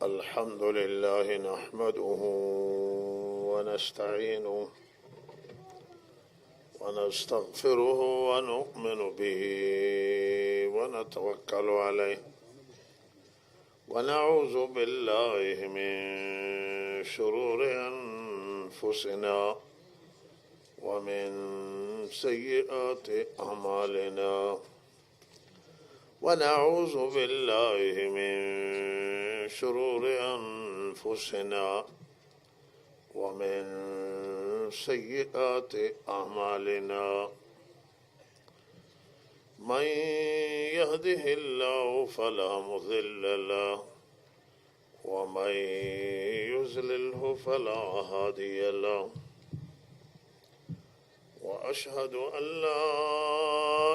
الحمد لله نحمده ونستعينه ونستغفره ونؤمن به ونتوكل عليه ونعوذ بالله من شرور أنفسنا ومن سيئات أعمالنا ونعوذ بالله من شرور أنفسنا ومن سيئات أعمالنا من يهده الله فلا مضل له ومن يضلله فلا هادي له وأشهد أن لا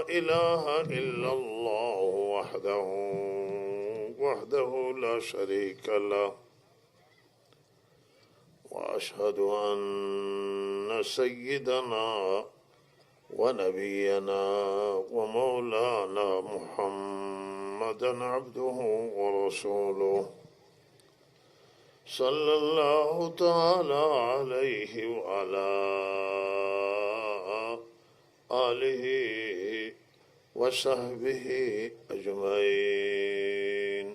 إله إلا الله وحده لا شريك له وأشهد أن سيدنا ونبينا ومولانا محمدا عبده ورسوله صلى الله تعالى عليه وعلى آله وصحبه أجمعين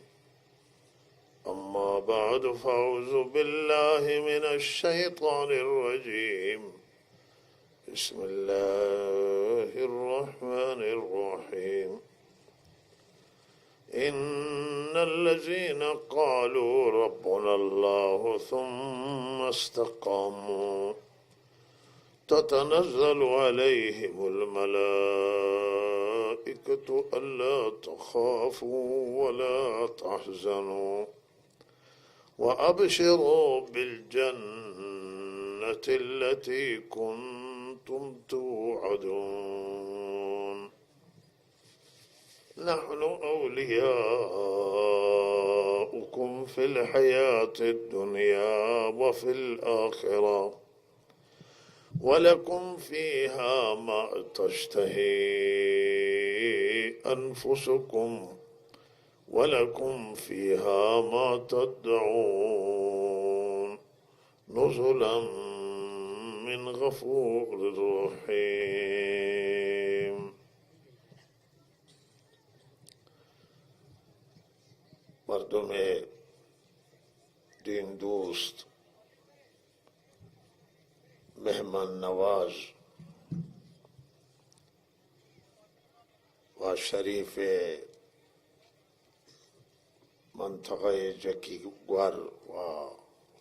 أما بعد فأعوذ بالله من الشيطان الرجيم بسم الله الرحمن الرحيم إن الذين قالوا ربنا الله ثم استقاموا تتنزل عليهم الملائكة ألا تخافوا ولا تحزنوا وأبشروا بالجنة التي كنتم توعدون نحن أولياؤكم في الحياة الدنيا وفي الآخرة ولكم فيها ما تشتهي أنفسكم ولكم فيها ما تدعون نزلا من غفور رحيم. مردم دین دوست، مهمان نواز و شریف منطقه جکیگور و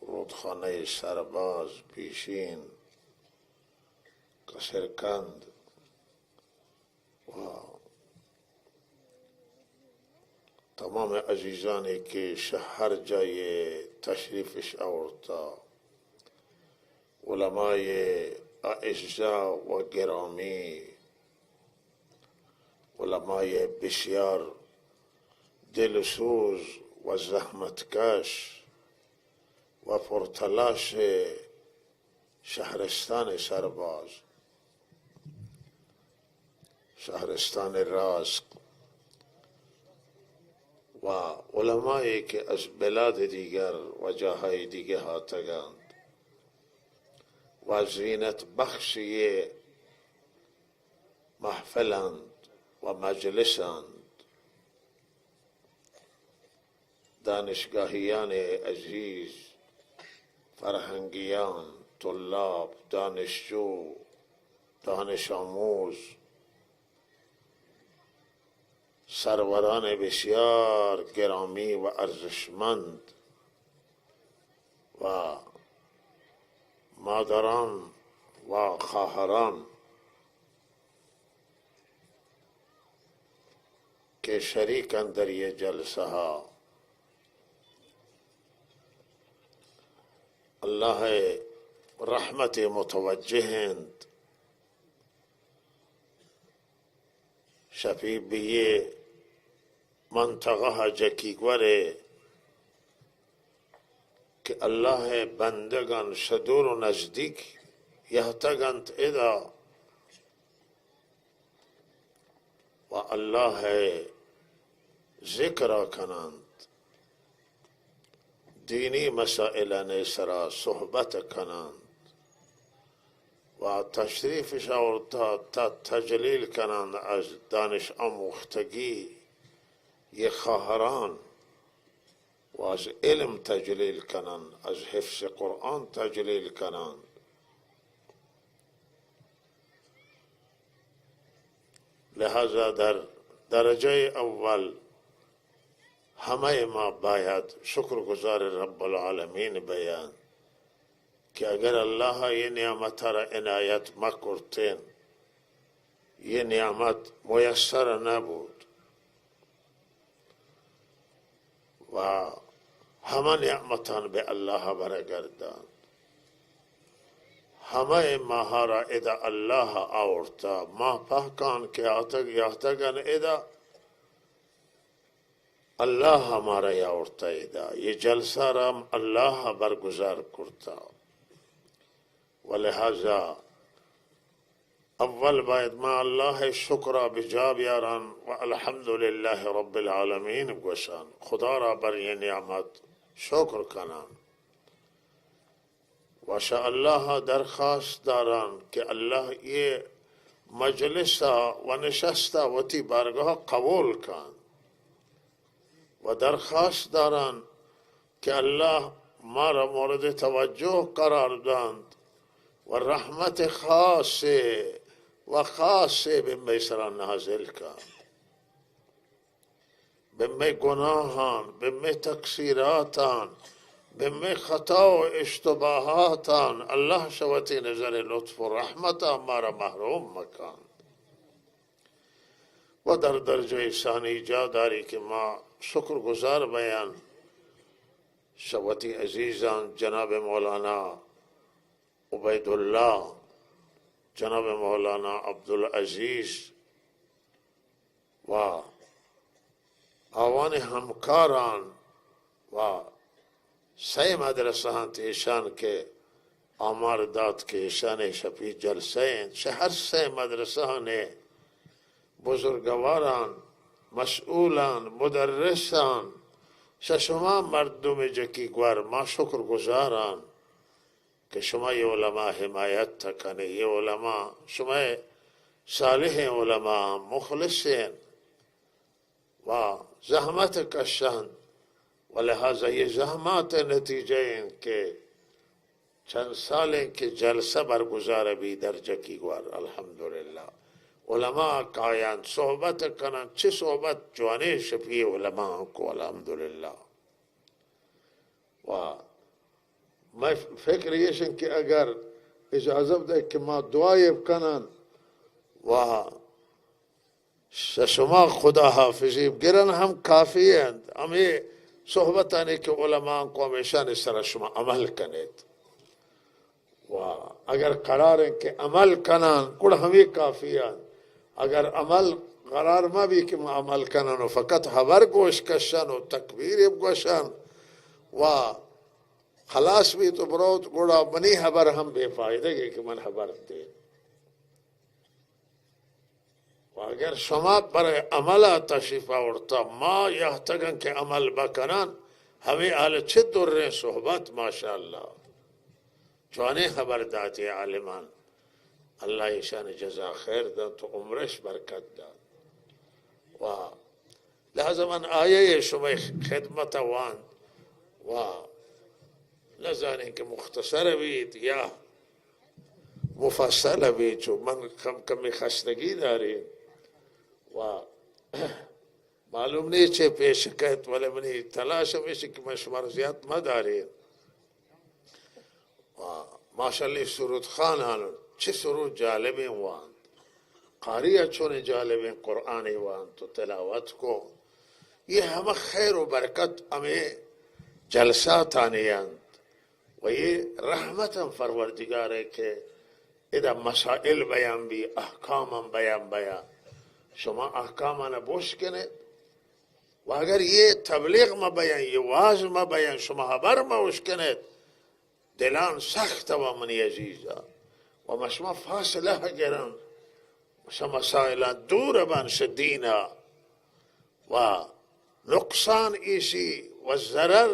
رودخانه سرباز پیشین کسرکند و تمام عزیزانی که شهر جای تشریفش آورده، علمای اعزا و گرامی، علمای بسیار دلسوز و زحمتکش و پرتلاش شهرستان سرباز، شهرستان رازق و علمایی که از بلاد دیگر و جاهای دیگه آتگند و زینت بخشی محفلند و مجلسند، دانشگاهیان عزیز، فرهنگیان، طلاب، دانشجو، دانش آموز، سروران بسیار گرامی و ارزشمند و مادران و خواهران که شریکند در یہ جلسه ها، الله رحمت متوجهند شفیع بیه منطقه جکیگوره که الله بندگان شدور و نزدیک یهتگند ادا و الله ذکر کنند دینی مسائل سرا صحبت کنند و تشریفش آورد تا تجلیل کنند از دانش آموختگی یه خواهران و از علم تجلیل کنند، از حفظ قرآن تجلیل کنند. لہذا در درجه اول همه ما باید شکرگزار رب العالمین بیان که اگر الله یہ نعمت را عنایت مکرتین، یہ نعمت میسر نبود و همه نعمتان به الله برگرداند. همه ماها را ادا الله آورتا، ما پاکان که یافتگان ادا الله ہمارا آورتا ادا، یہ جلسہ رام اللہ برگزار کرتا. ولہذا اول باید ما اللہ شکر بجا بیاران و الحمدللہ رب العالمین گوشان، خدا را بر یہ نعمت شکر کنان. وشاء اللہ درخواست داران کہ اللہ یہ مجلس و نشستہ وتی بارگاہ قبول کن و درخواست داران کہ اللہ مارا مورد توجہ قرار داند و رحمت خاص و خاص بمی سرا نازل کن، بمی گناهان، بمی تقصیراتان، بمی خطا و اشتباهاتان اللہ شوتی نظر لطف و رحمت ہمارا محروم مکان. و در درجه ثانی جا داری که ما شکرگزار بیان شوتی عزیزان جناب مولانا عبیداللہ، جناب مولانا عبدالعزیز و آوان همکاران و سی مدرسان ایشان که آمار داد که ایشان شپی جلسه شهر سی مدرسان بزرگواران، مسئولان، مدرسان، شما مردم جکیگوار ما شکر گزاران که شما یہ علماء حمایت تکنه، یہ علماء شما صالح علماء مخلصین و زحمت کشند و لہذا یہ زحمات نتیجہ ہیں کہ چند سالیں کہ جلسہ برگزار بھی در جکیگوار الحمدللہ علماء کایان صحبت کنن، چه صحبت جوانه شفیع علماء کو الحمدللہ. و میں فکر یہ کہ اگر اجازت دے کہ ما دعای بکنن و شما خدا حافظی گرن ہم کافی ہیں. ہمیں صحبت آنے کے علماء کو ہمیشہ نے سر شما عمل کنید و اگر قرار ہیں کہ عمل کنن کڑ ہمیں کافی ہیں. اگر عمل قرار ما بھی کہ ما عمل کنن و فقط خبر گوش کشن و تکبیر گوشن و خلاص بھی تو بروت گوڑا منی خبر ہم بے فائدہ گے کہ من خبر دے. و اگر شما پر عمل تشریف آورتا ما یحتگن کہ عمل بکنن ہمیں اہل چھ در رہے صحبت ماشاءاللہ جوانے خبر داتی عالمان اللہ ایشان جزا خیر دن تو عمرش برکت دن. و لہذا من آئے شما خدمت وان و نزانیں کہ مختصر بید یا مفصل بید چو من کمی خستگی داری و معلوم نہیں چھے پیش کہت ولی منی تلاش ہمیشہ کہ میں شمار زیاد مداری و ماشاءاللہ سرود خان آنو چھ سرود جالبیں وان قاری اچھونے جالبیں قرآنی وان تو تلاوت کو یہ ہم خیر و برکت ہمیں جلسات آنیاں و یہ رحمت فروردگار ہے کہ اذا مسائل بیان بھی احکام بیان شما احکامانا بوش کنے و اگر یہ تبلیغ ما بیان یہ واز ما بیان شما خبر ما وش کنے دلان سخت و منی عزیزا و مشما فاصلہ گرن شما مسائلان دور بان شدینا و نقصان ایسی و ضرر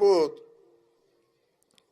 بود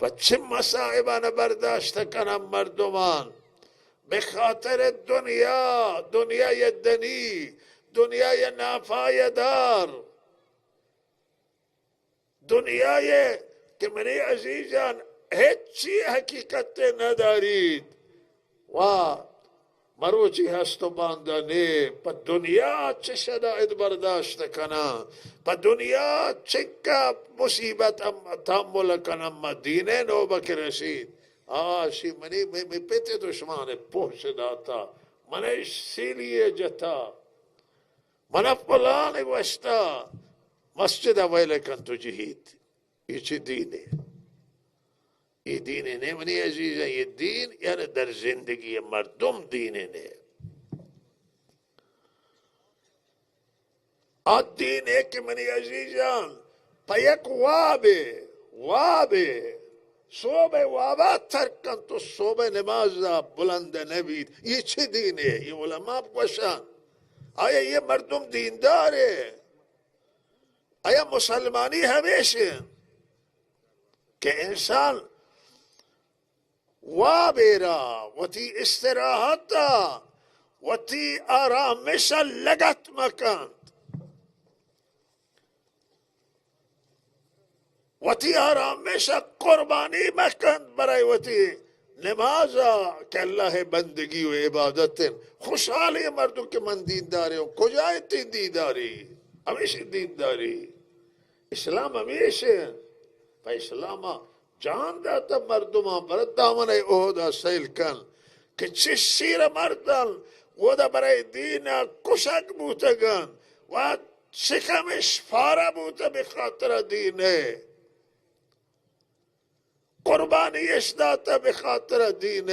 و چه مصائبان برداشت کنم مردمان به خاطر دنیا، دنیای دنی، دنیای ناپایدار، دنیای که منی عزیزان هیچی حقیقت ندارید و مروچی هست و باندانه پا دنیا چه شدائد برداشت کنم، پا دنیا چه که مصیبت تحمل کنم، دینه نوبک رسید آشی منی پیت دشمن پوش داتا منش سیلی جتا من فلان وشتا مسجد ویل کن تو جهید. یہ چی دین ہے؟ یہ دین نہیں منی عزیز ہے، یہ دین یعنی در زندگی مردم دین نہیں آ دین ہے کہ منی عزیزان پیک وابے صوبہ وابات ترکن تو صوبہ نماز بلند نبید. یہ چی دین ہے؟ یہ علماء پوشان آیا یہ مردم دیندار ہے؟ آیا مسلمانی ہمیشہ کہ انسان وابیرا وتی استراحتا وتی آرامشا لگت مکان وتی آرامشا قربانی مکان برای وتی نمازا کہ اللہ بندگی و عبادت خوشحالی مردوں کے من دینداری ہوں کجائے تین دینداری ہمیشہ دینداری اسلام ہمیشہ فا اسلام جان داتا مردمان برد دامن اہدا سیل کن کہ چی شیر مردن و دا برای دین کشک بوتگن و شکمش فارا بوتا بخاطر دین قربانیش داتا بخاطر دین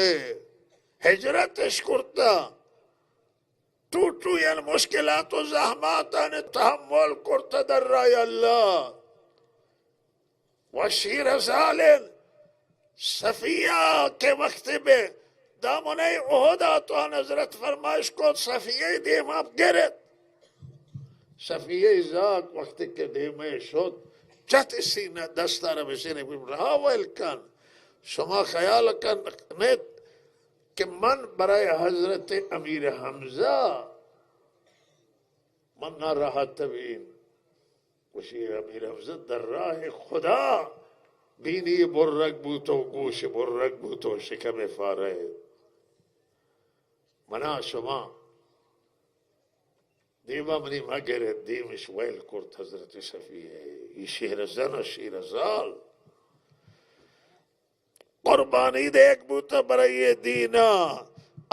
ہجرتش کرتا تو یعنی مشکلات و زحماتان تحمل کرتا در رای اللہ و شیر سالن صفیہ کے وقت میں دامن اہدا تو حضرت فرمائش کو صفیہ دیم آپ گرد صفیہ زاک وقت کے دیم شد جت سینہ دستار بسینے راول کن شما خیال کنید کہ من برای حضرت امیر حمزہ من نہ رہا تبین وشی امیر حمزہ در راہ خدا بینی برک بوتو گوش برک بوتو شکم فارے منا شما دیما منی مگر دیمش ویل کرد حضرت صفیہ یہ شہرزن شہرزال قربانی دیکھ بوتا برای دینا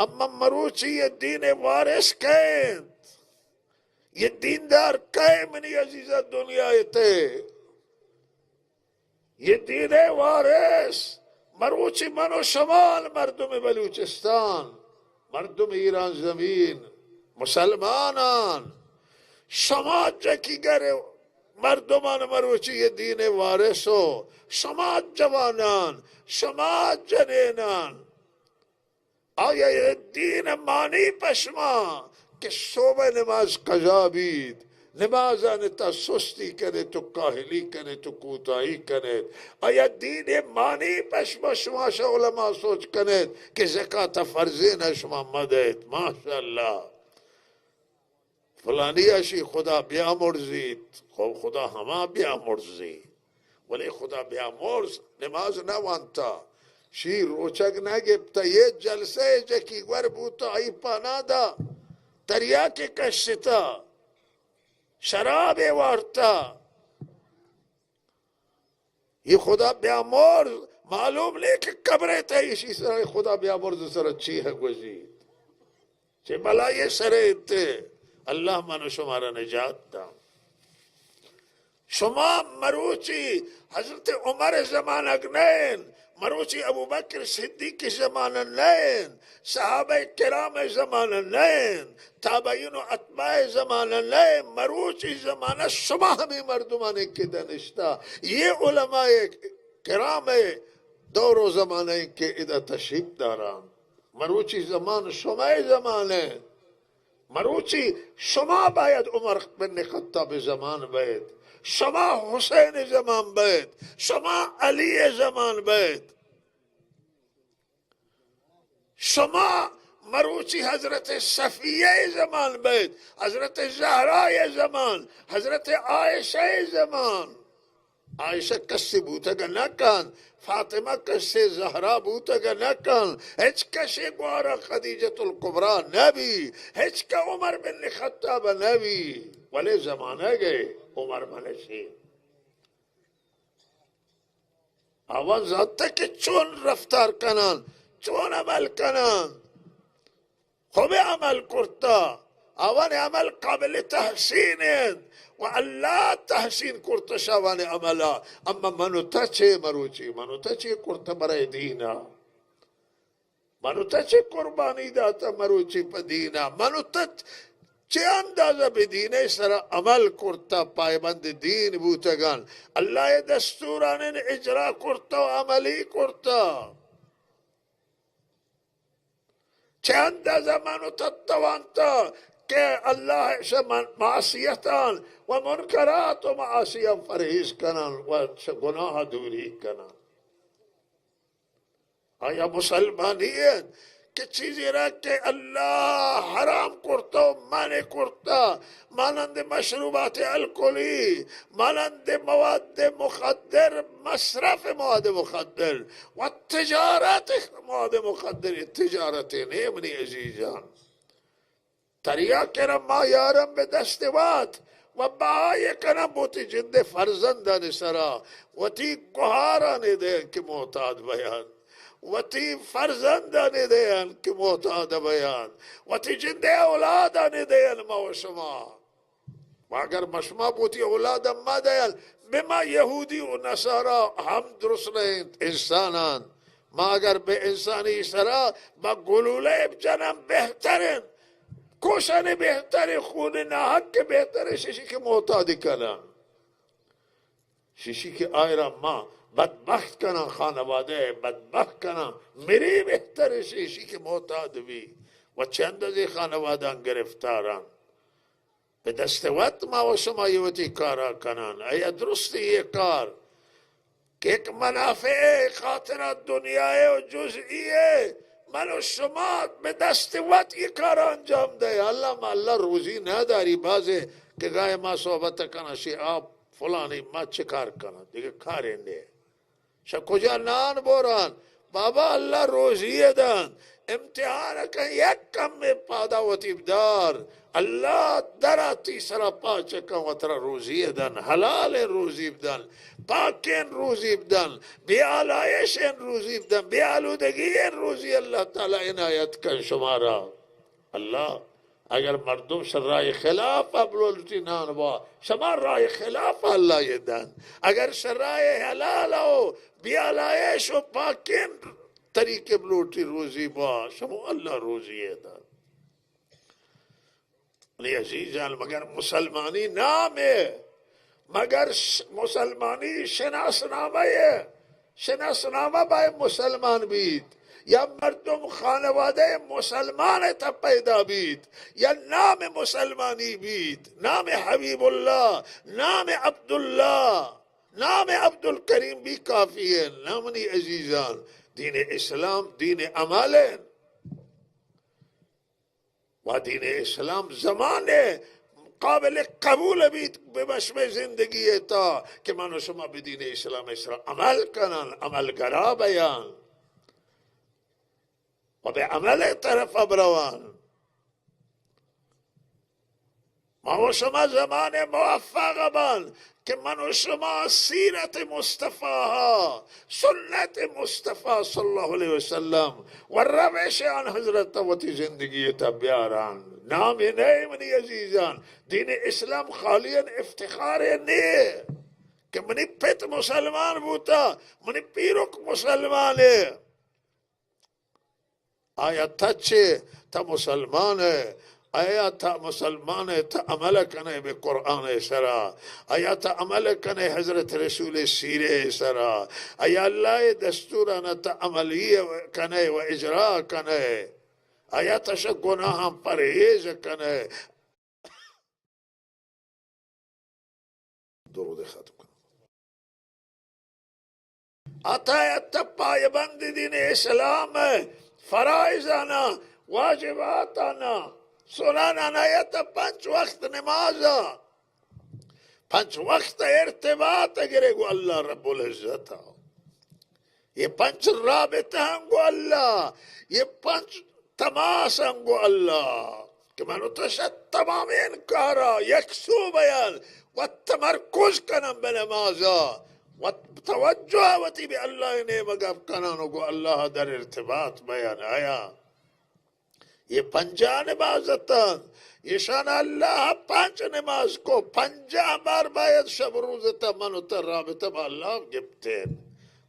اما مروچی یہ دین وارث کہیں یہ دیندار کہیں منی عزیزہ دنیا تے یہ دین وارث مروچی منو شمال مردم بلوچستان مردم ایران زمین مسلمانان سماج جکی گرے مردمان مروچی یہ دین وارث ہو سماج جوانان سماج جنینان آیا یہ دین مانی پشما کہ صوبہ نماز قضا بید نمازان تا سستی کرے تو کاہلی کرے تو کوتاہی کرے آیا دین مانی پشما شما شا علماء سوچ کرے کہ زکاة فرزین شما مدد ماشاءاللہ فلانی اشی خدا بیا مرزید خدا ہما بیا مرزی ولی خدا بیا مرز نماز نوانتا شی روچک نگبتا یہ جلسے جکی ور بوتا ای پانادا دریا کے کشتا شراب وارتا یہ خدا بیامرز معلوم نہیں کہ قبرے تا اسی سر خدا بیامرز سر اچھی ہے گزید چھ بلا یہ سرے تے اللہ منو شمارا نجات دا شما مروچی حضرت عمر زمان اگنین مروچی ابو بکر صدیق زمان نین صحابہ کرام زمان نین تابعین و اتباع زمان نین مروچی زمان شما ہمیں مردمان کے دنشتا یہ علماء کرام دور و زمانے کے ادھا تشریف داران مروچی زمان شما زمان مروچی شما باید عمر بن خطاب زمان باید شما حسین زمان بید، شما علی زمان بید، شما مروچی حضرت صفیه زمان بید، حضرت زهرای زمان، حضرت عایشه زمان. عایشه کسی بوتگا نکن، فاطمه کسی زهرا بوتگا نکن، هیچ کسی گوارا خدیجة الکبرى نبی، هیچ که عمر بن خطاب نبی. ولی زمانه گئی عمر منشی آوان ذاته که چون رفتار کنن، چون عمل کنن. خوب عمل کرتا، آوان عمل قابل تحسین و الله تحسین کرتا شوان عملا. اما منو تا چه مروچی، منو تا چه کرتا برای دینا، منو تا چه قربانی داتا مروچی پا دینا، منو تا چه اندازه به دینه سر عمل کرتا، پایبند دین بوتگان، الله دستوران اجرا کرتا و عملی کرتا. چه اندازه منو تتوانتا که الله شمن معصیتان و منکرات و معاصیان فرهیز کنن و گناه دوری کنن. آیا مسلمانیت که چیزی را که الله حرام کرتا و منع کرتا، مانند مشروبات الکلی، مانند مواد مخدر، مصرف مواد مخدر و تجارت مواد مخدر، تجارت نیمنی عزیزان. تریاک را ما یارم به دستوات و بهای کنم بوتی جند فرزندان سرا و تی گوهاران دین که معتاد بیان و تی فرزندان دین که معتاد بیان و تی جند اولادان دین ما و شما. و اگر مشما بوتی اولادم ما دین بما یهودی و نصارا هم درست رهند انسانان. ما اگر به انسانی سرا با گلوله بجنم بهترین کوشن بهتر، خون ناحق که بهتر، شیشی که معتادی کنن، شیشی که آیرا ما بدبخت کنن، خانواده بدبخت کنن، میری بهتر شیشی که معتاد بی. و چند از خانوادان گرفتارن به دستوت ما و شما یوتی کارا کنن. ایا درستی یہ کار که یک منافع خاطر دنیای و جزئیه من و شما به دستوت یک کار انجام ده. الله روزی نداری. بازه که گای ما صحبت کنه شی آپ فلانی ما چه کار کنه دیگه کاری نه شا کجا نان بوران بابا الله روزی دن امتحان کن یک کم پاداوتی بدار الله دراتی سرا پاچه کن و ترا روزی دن حلال روزی بدن پاکین روزی بدن بیالایشین روزی بدن بیالودگی روزی الله تعالی عنایت کن شمارا. الله اگر مردم شر رای خلاف ابلولتی نان با شما رای خلاف الله یدن. اگر شر رای حلال و بیالایش و پاکین طریق بلوٹی روزی با شما الله روزی یدن. عزیزان مگر مسلمانی نامه، مگر مسلمانی شناسنامه، شناسنامه باید مسلمان بید یا مردم خانواده مسلمان تا پیدا بید یا نام مسلمانی بید، نام حبیب الله، نام عبدالله، نام عبدالکریم بی کافیه. نامنی عزیزان دین اسلام دین عمله و دین اسلام زمانه قابل قبول بید به مشمع زندگی تا که من و شما به دین اسلام عمل کنن، عملگرا بیان و به عمل طرف بروان. ما و شما زمان موفق بان که من و شما سیرت مصطفی ها، سنت مصطفی صلی الله علیه وسلم و روش آن حضرت و زندگی تا بیارن. نام نه منی عزیزان دین اسلام خالی افتخار نه که منی پت مسلمان بوتا، منی پیروک مسلمانه. آیا تچه تا مسلمانه، آیا تا مسلمان تا عمل کنه به قرآن سرا، آیا تا عمل کنه حضرت رسول سیره سرا، آیا اللہ دستوران تا عملی کنه و اجرا کنه، آیا تا گناہ هم پرهیز کنه. درود ختم کنم. عطایت پایبند دین اسلام فرائضانا واجباتانا سنانا یت 5 وقت نمازا 5 وقت ارتباط گرے گو اللہ رب العزت یہ 5 رابطہ ہنگو اللہ یہ 5 تماس ہنگو اللہ کہ منو تشد تمام انکارا یکسو بیان والتمرکز کنم بنمازا والتوجہ وتی بی اللہ نے مگب کنانو گو اللہ در ارتباط بیان آیا یہ 5 نمازتاں یہ شان اللہ 5 نماز کو 50 بار باید شب روزتا منو تر رابطہ با اللہ گبتین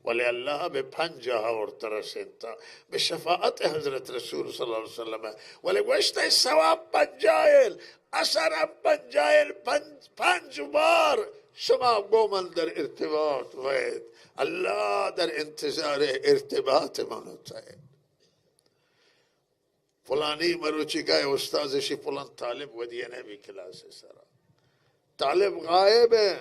ولی اللہ ب50 اور ترسنتا بشفاعت حضرت رسول صلی اللہ علیہ وسلم ولی گوشتا ثواب 50 اثر 50 5 بار شما گومن در ارتباط وید اللہ در انتظار ارتباط منوتا ہے فلانی مروچی گئے استازشی فلان طالب ودیہ نبی کلاس سرا طالب غائب ہے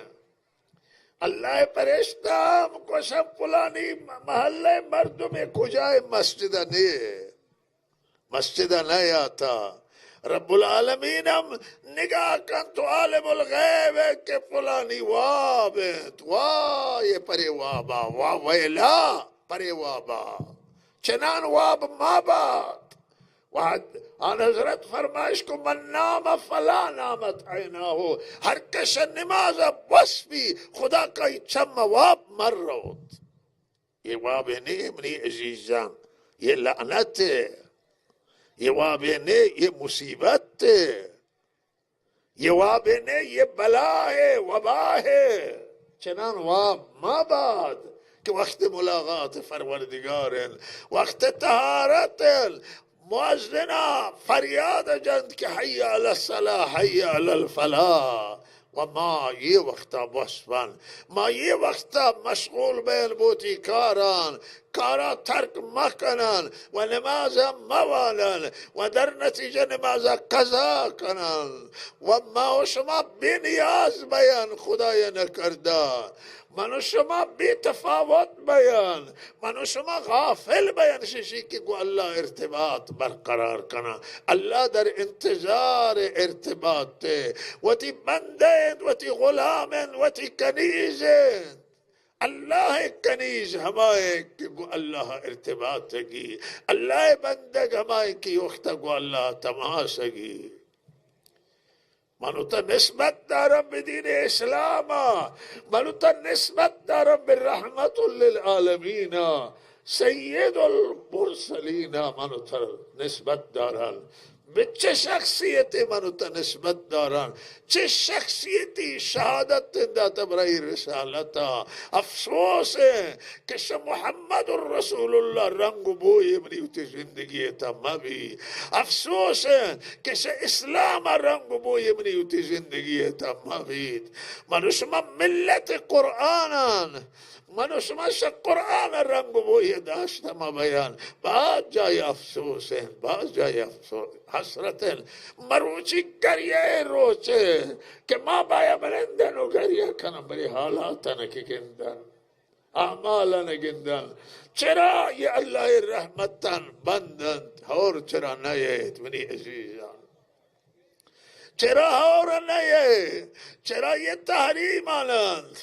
اللہ پرشتام کو سب فلانی محلے مردم کجائے مسجدہ نہیں مسجدہ نہیں آتا رب العالمین ہم نگاہ کن تو عالم الغیب ہے کہ فلانی واب ہے یہ پرے وابا ویلا پرے وابا چنان واب مابات آن حضرت فرمائش کو من نام فلا نامت عیناہو ہر کش نماز بس بھی خدا کا چم واب مر روت یہ واب نہیں منی عزیزان یہ لعنت ہے یہ واب نہیں یہ مصیبت ہے یہ واب نہیں یہ بلا ہے وبا ہے چنان واب ما بعد کہ وقت ملاقات پروردگار وقت طہارت مؤذنہ فریاد جند کہ حی علی الصلاح حی علی الفلاح وما یہ وقتا بسبن ما یہ وقتا مشغول بین بوتی کارا ترک مکنن و نمازا موالن و در نتیجه نمازا قضا کنن و ما شما بی نیاز بیان خدای نکرده منو شما بی تفاوت بیان منو شما غافل بیان ششی کہ گو اللہ ارتباط برقرار کنا اللہ در انتظار ارتباط تے وتی بندین وتی غلامین وتی کنیزین اللہ کنیز ہمائے کہ گو اللہ ارتباط گی اللہ بندگ ہمائے کی وقت گو اللہ تماس گی منو تا نسبت دارم بدین اسلام منو تا نسبت دارم بالرحمت للعالمین سید المرسلین منو تا نسبت دارم بچه شخصیتی منو تا نسبت دارن چه شخصیتی شهادت داتا برای رسالتا افسوس ہے کہ محمد رسول اللہ رنگ بوئی منیوتی زندگی تا مبی افسوس ہے کہ اسلام رنگ بوئی منیوتی زندگی تا مبید منو شما ملت قرآنان منو شما قرآن رنگ بوئی داشتا ما بیان بعد جای افسوس ہے بعد جای افسوس حسرت ہے مروچی گریہ روچے کہ ما بایا بلندن و گریہ کنم بری حالاتا نکی گندن اعمالا نگندن چرا یہ اللہ رحمتن بندن اور چرا نیت منی عزیزان چرا اور نہیں چرا یہ تحریم آنند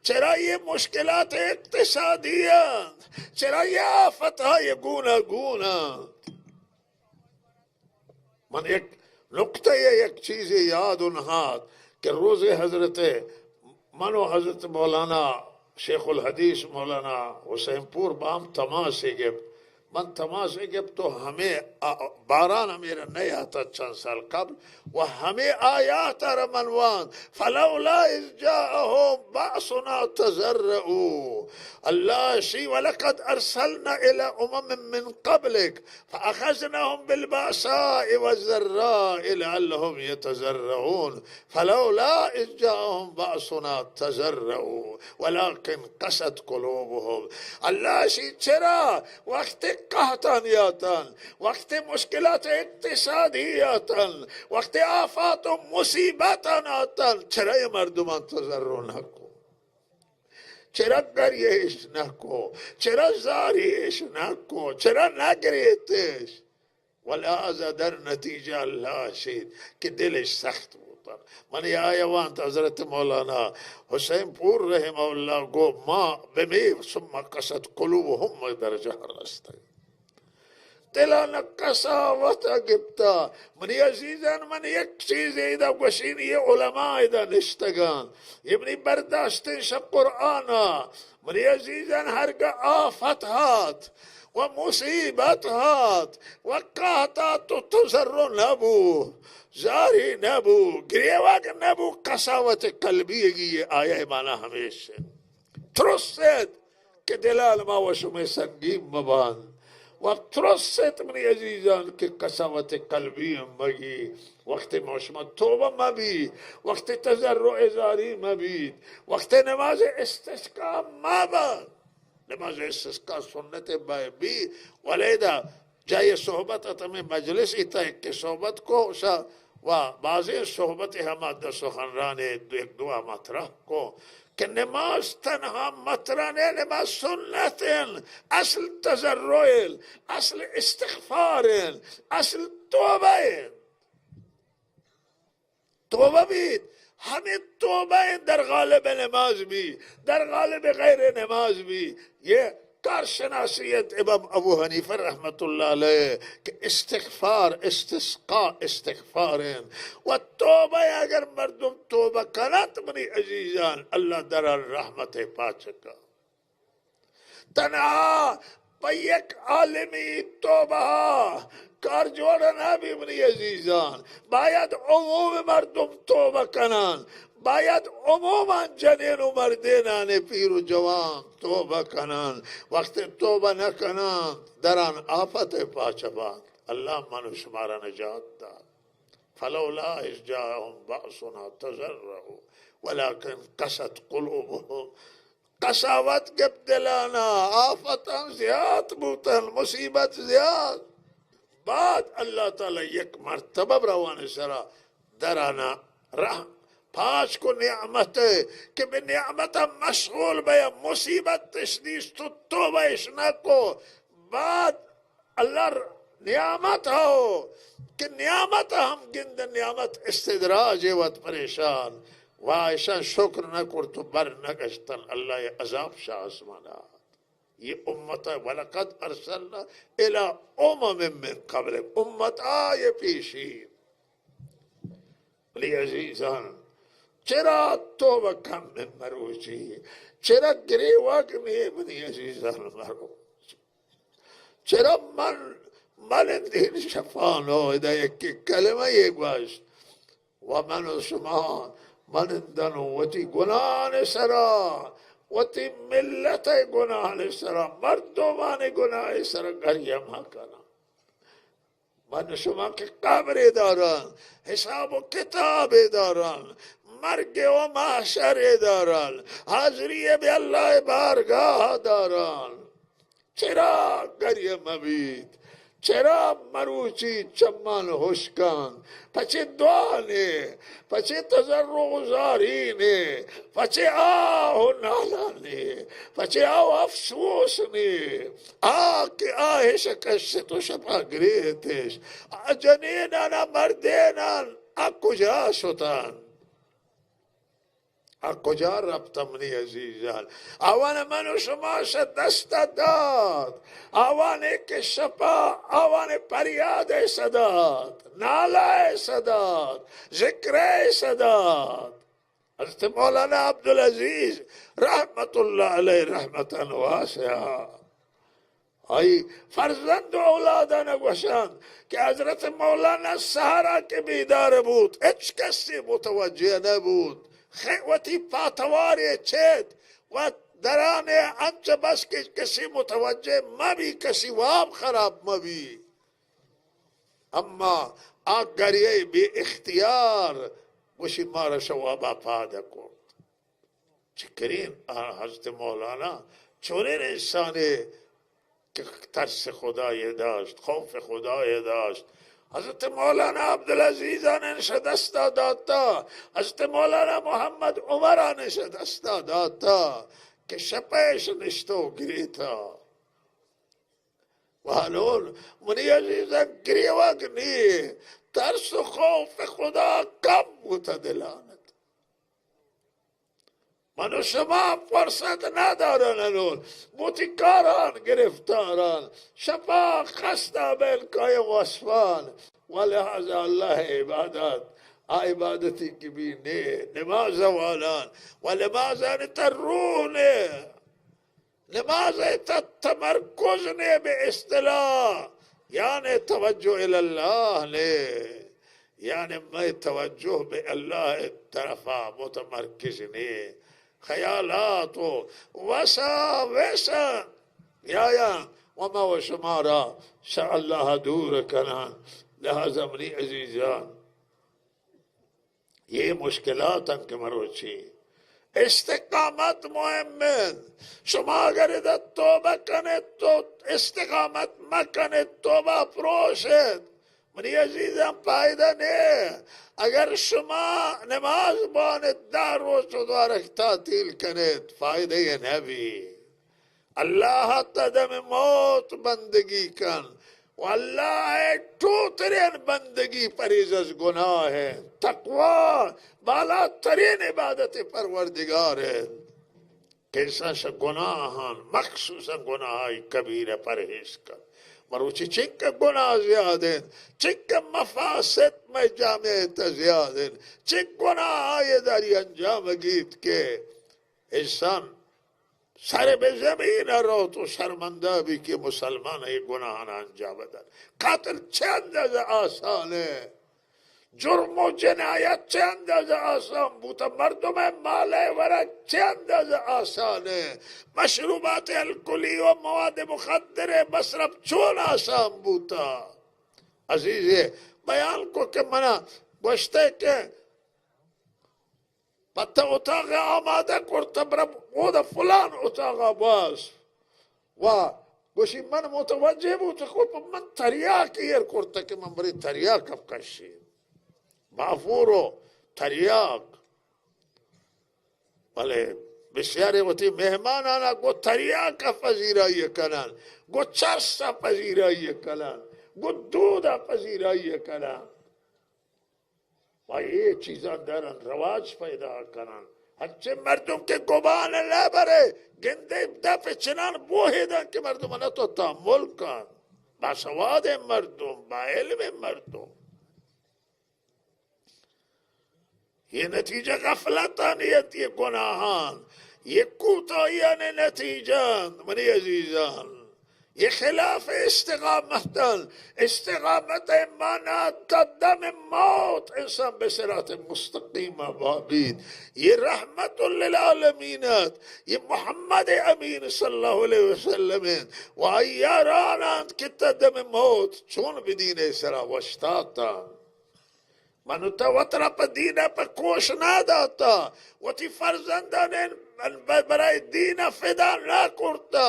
چرا یہ مشکلات اقتصادیاں چرا یہ آفتهای گونا من ایک نقطہ ایک چیز یاد انہاد کہ روز حضرت منو حضرت مولانا شیخ الحدیث مولانا حسین پور بام تماسے گفت من تماسے گفت تو ہمیں باران میرا نہیں آتا چند سال قبل و ہمیں آیات رمنوان فلولا اذ جاءهم بأسنا تزرعوا اللہ شی ولقد ارسلنا الى من قبلك فاخذناهم بالبأساء والضراء لعلهم يتزرعون فلولا اذ جاءهم بأسنا تزرعوا ولكن قست قلوبهم اللہ شی چرا وقت قحطانیاتن، وقت مشکلات اقتصادیاتن، وقت آفات و مصیبتان آتن، چرا یه مردمان تضرع نکن؟ چرا گریهش نکن؟ چرا زاریش نکن؟ چرا نگریتش؟ ولهذا در نتیجه الله شید که دلش سخت بود. من یه آیوان حضرت مولانا حسین پور رحمه الله گو ما بمیو ثم قصد قلوبهم در جهر است دلان قساوت گبتا. من عزیزان من یک چیز ایدا گوشین یه علماء ایدا نشتگان یعنی برداشتنش قرآن. من عزیزان هرگاه آفت هات و مصیبت هات و قحطات و تضرع نبو، زاری نبو، گریواگ نبو، قساوت قلبیگی یہ آیه مانا ہمیشہ ترست که دلال ما و شما سنگیم مبان و ترست من عزیزان که قساوت قلبی مگی وقت مشما توبه مبی، وقت تضرع زاری مبید، وقت نماز استسقا مبا. نماز استسقا سنت بی ولیدہ جائے صحبت اتم مجلس ایتا ہے کہ صحبت کو و بعضی صحبت ہم سخنران ایک دعا مطرح کو کہ نماز تنها مطرح نہیں، نماز سنت اصل تضرع، اصل استغفار، اصل توبہ. توبہ بھی ہمیں توبہ در غالب نماز بھی، در غالب غیر نماز بھی. یہ کارشناسیت امام ابو حنیفہ رحمت اللہ علیہ کہ استغفار استسقاء استغفار و توبہ. اگر مردم توبہ کنات منی عزیزان اللہ در الرحمت پاچکا. تنہا پیک عالمی توبہ کار جوڑنا بھی منی عزیزان باید عموم مردم توبہ کنان، باید عموما جنین و مردینان پیر و جوان توبہ کنان. وقت توبہ نکنان دران آفت پاچبان. اللہ منو شمارا نجات دا. فلولا اذ جاءهم بأسنا تضرعوا ولكن قست قلوبهم. قساوت گب دلانا، آفتاں زیاد بوتن، مصیبت زیاد. بعد اللہ تعالی یک مرتبہ روان سرا درانا رحم پاس کو نعمت ہے کہ بے نعمت مشغول بیا مصیبت تشدیس تو توبہ اشنا کو. بعد اللہ نعمت ہو کہ نعمت ہم گند نعمت استدراج وقت پریشان وائشان شکر نہ کر تو بر نگشتن اللہ عذاب شاہ آسمانات. یہ امت ہے وَلَقَدْ أَرْسَلْنَا إِلَىٰ أُمَمٍ مِّن قَبْلِكُمْ امت آئے پیشین. لی عزیزان چرا توبہ کم میں مروچی، چرا گریواک میں منی عزیزان مروچی، چرا من دین شفانو ادا یک کلمہ یہ گوشت ومن شما من دنو وتی گناہ سرا وتی ملت گناہ سرا مردمان گناہ سرا گریم کنا. من شما که قبر دارن، حساب و کتاب دارن، مرگ و محشر دارن، حاضری به الله بارگاه دارن. چرا گریم مبید؟ چرا مروچی چمان حشکان؟ پچه دعا نه، پچه تضرع و زاری نه، پچه آه و نالا نه، پچه آه و افسوس نه. آه که آه شکست تو شپا گریتش. جنینان مردینان کجا شدن؟ کجا رفتم نی عزیزان؟ آوان منو شما دست داد، آوان که شپا، آوان پریاد صداد، ناله صداد، ذکر صداد. حضرت مولانا عبدالعزیز رحمت اللہ علیہ رحمتا واسعہ آئی فرزند و اولادا نگوشند که حضرت مولانا سهرا که بیدار بود هیچ کسی متوجه نبود. خیوتی پاتواری چید و درانه انچه بس که کسی متوجه مبی، کسی واب خراب مبی. اما آگریه بی اختیار وشی مارا شوابا پادا کرد. چکرین حضرت مولانا چونین انسانی که ترس خدای داشت، خوف خدای داشت. حضرت مولانا عبدالعزیزانش دست دادا، حضرت مولانا محمد عمرانش دست دادا که شپش نشتو گریتا. و هنون منی عزیزان گریوگ نی، ترس و خوف خدا کم بوتا دلانت. منو شما فرصت ندارن هنون، بوتیکاران گرفتاران، شفا خسته بلکای وصفان. ولهذا الله عبادت عبادتی کی بھی نے نماز والان ولماذا نترون نماز تمرکز نے به اصطلاح یعنی توجه الله نه، یعنی میں توجه به الله طرفا متمرکز نه، خیالات و وساوس یا وما و شما را شاء الله دور کنن. لہذا منی عزیزان یہ مشکلات ہیں کہ مروچی استقامت مهم ہے. شما اگر ادھر توبہ کنے تو استقامت مکنے توبہ پروشد منی عزیزان فائدہ نہیں. اگر شما نماز باند در روز دوارک تعطیل کنید فائدہ یہ نبی. اللہ تدم موت بندگی کن و اللہ تو ترین بندگی پریز از گناہ ہے. تقوی بالا ترین عبادت پروردگار ہے. کیسا شا گناہان مخصوصا گناہ کبیر پرہیز کن. مروچی چنک گناہ زیاد ہیں، چنک مفاسد میں جامعیت زیاد ہیں، چنک گناہ آئے داری انجام گیت کے انسان سر به زمین رو تو شرمنده بی که مسلمان ای گناهان انجام داد. قتل چه اندازه آسانه، جرم و جنایت چه اندازه آسان بود، مردم مال ورد چه اندازه آسانه، مشروبات الکلی و مواد مخدر مصرف چون آسان بودا. عزیزی بیان کو که منا گوشته که پتہ اتاق آماده کرتا برم او دا فلان اتاق باز و گوشی من متوجه بود خود من تریاک ایر کرتا که من بری تریاک اب کشی بافور و تریاک. بله بسیاری وقتی مهمان آنا گو تریاک پذیرایی کنن، گو چرس پذیرایی کنن، گو دود پذیرایی کنن و یہ چیزاں دارن رواج پیدا کنن. اچھے مردم کے گبان اللہ برے گندے دفع چنان بوہیدن کہ مردم نہ تو تعمل کن باسواد مردم با علم مردم. یہ نتیجہ غفلتانیت، یہ گناہان، یہ کوتاہیان نتیجان منی عزیزان. یہ خلاف استقامتن. استقامت مانا قدم موت انسان بصراط مستقیم بابید. یہ رحمت للعالمینات، یہ محمد امین صلی اللہ علیہ وسلم و ایارانات کہ قدم موت چون بدین سرا وشتاتا منوتا وطرا پا دینہ پا کوش ناداتا وطی فرزندان برای دینہ فدا نہ کرتا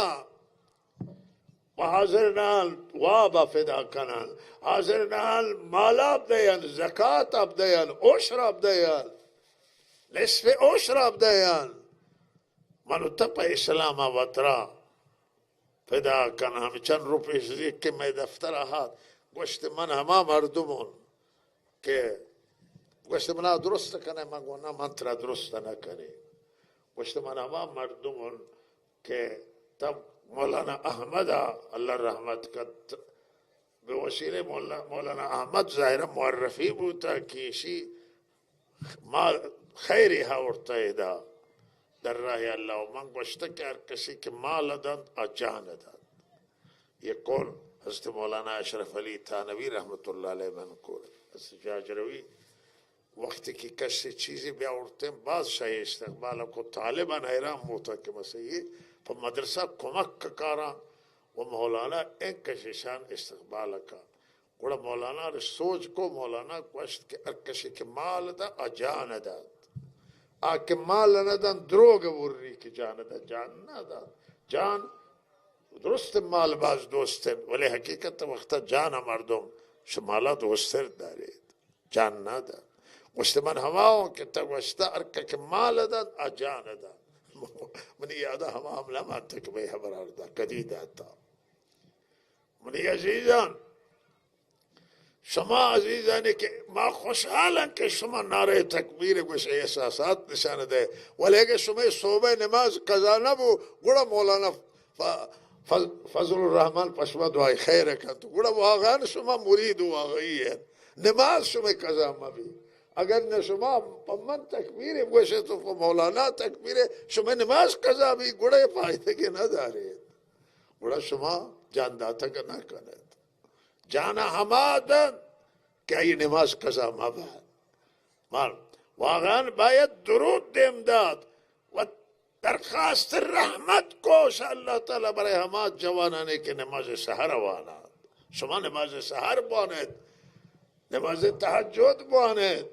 و حاضر نال وابا فدا کنن، حاضر نال مالا بدین، زکاة بدین، عشر بدین، نصف عشر بدین. منو تپا اسلام وطرا فدا کنن. ہمیں چند روپی شدید که میں دفتر آهات گوشت من همه مردمون که گوشت من درست کنه، من گونا من ترا درست نکنی. گوشت من همه مردمون که تب مولانا احمد اللہ رحمت کا به وسیله مولانا احمد ظاهرا معرفی بودا کیشی مال خیری ها ارتایدا در راه الله و من گوشته که هر کسی که مال داد جان داد. یہ قول حضرت مولانا اشرف علی تھانوی رحمت اللہ علیہ من کو جاجروی وقتی که کسی چیزی بیاورتیم بادشاہ استقبال کو طالبان حیران ہوتا کہ مسیح تو مدرسہ کمک کارا و مولانا ایک کشیشان استقبال کا گوڑا مولانا ر سوچ کو مولانا کوشت کہ ارکشی کے مال دا اجان دا آکے مال ندن دروگ ورری کی جان دا جان نہ دا جان درست مال باز دوستن ولی حقیقت وقتا جان مردم شمالا دوستر دارید جان ندار گوشت من هماون که توستا ارکا که مال داد جان داد منی یادا همه هم لما تکبه حبرار دا کدی داتا منی عزیزان شما عزیزانی که ما خوشحالن که شما نعره تکبیر گوش احساسات نشانه ده ولی اگه شما صوبه نماز قضا نبو گوڑا مولانا فضل الرحمن پشما دعای خیره کن تو گوڑا واقعا شما مرید واقعی ہے نماز شما قضا مبی اگر نه شما من تکبیر گوشه تو مولانا تکبیر شما نماز قضا بی گوڑا فایده که ندارید گوڑا شما جان داتا که نکنید جانا همادن که ای نماز قضا مباد مال واقعا باید درود دیم داد و درخواست رحمت کوش اللہ تعالی برای همه جوانانی که نماز سحر وانند شما نماز سحر بانید نماز تهجد بانید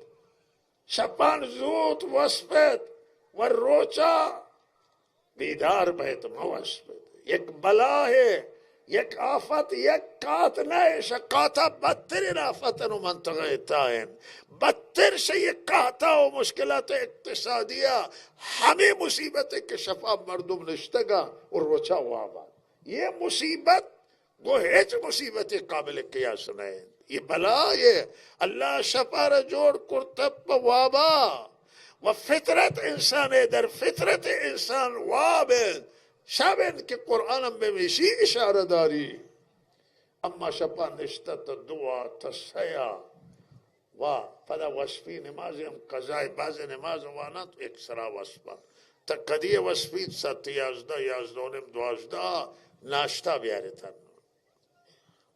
شبان زود وصفت و روچا بیدار بهت موصفت یک بلا ہے یک آفت یک قات نہیں شقاتا بدترین آفتن و منطقه تائن بدتر سے یک قاتا و مشکلات اقتصادیہ ہمیں مصیبت ہے کہ شفا مردم نشتگا اور روچا وابا یہ مصیبت وہ ہیچ مصیبت قابل قیاس نہیں یہ بلا یہ اللہ شفا را جوڑ کرتب وابا و فطرت انسان در فطرت انسان وابد شابن که قرآن هم بمیشی اشاره داری اما شپا نشتت دعا تسیا و پدا وصفی نمازی هم قضای باز نماز وانا تو ایک سرا وصفا تا قدی وصفی ست یازده یازدونم دوازده ناشتا بیاری تن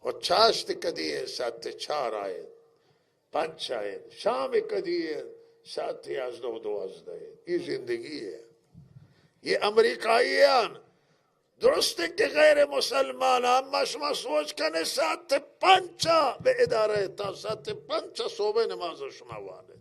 و چاشت قدی ست چار آئے پنچ آئے شام قدی ست یازده دوازده یہ زندگی ہے یہ امریکاییان درسته که غیر مسلمان اما شما سوچ کنه ساعت 5 به اداره تا ساعت 5 صبح نماز شما وارد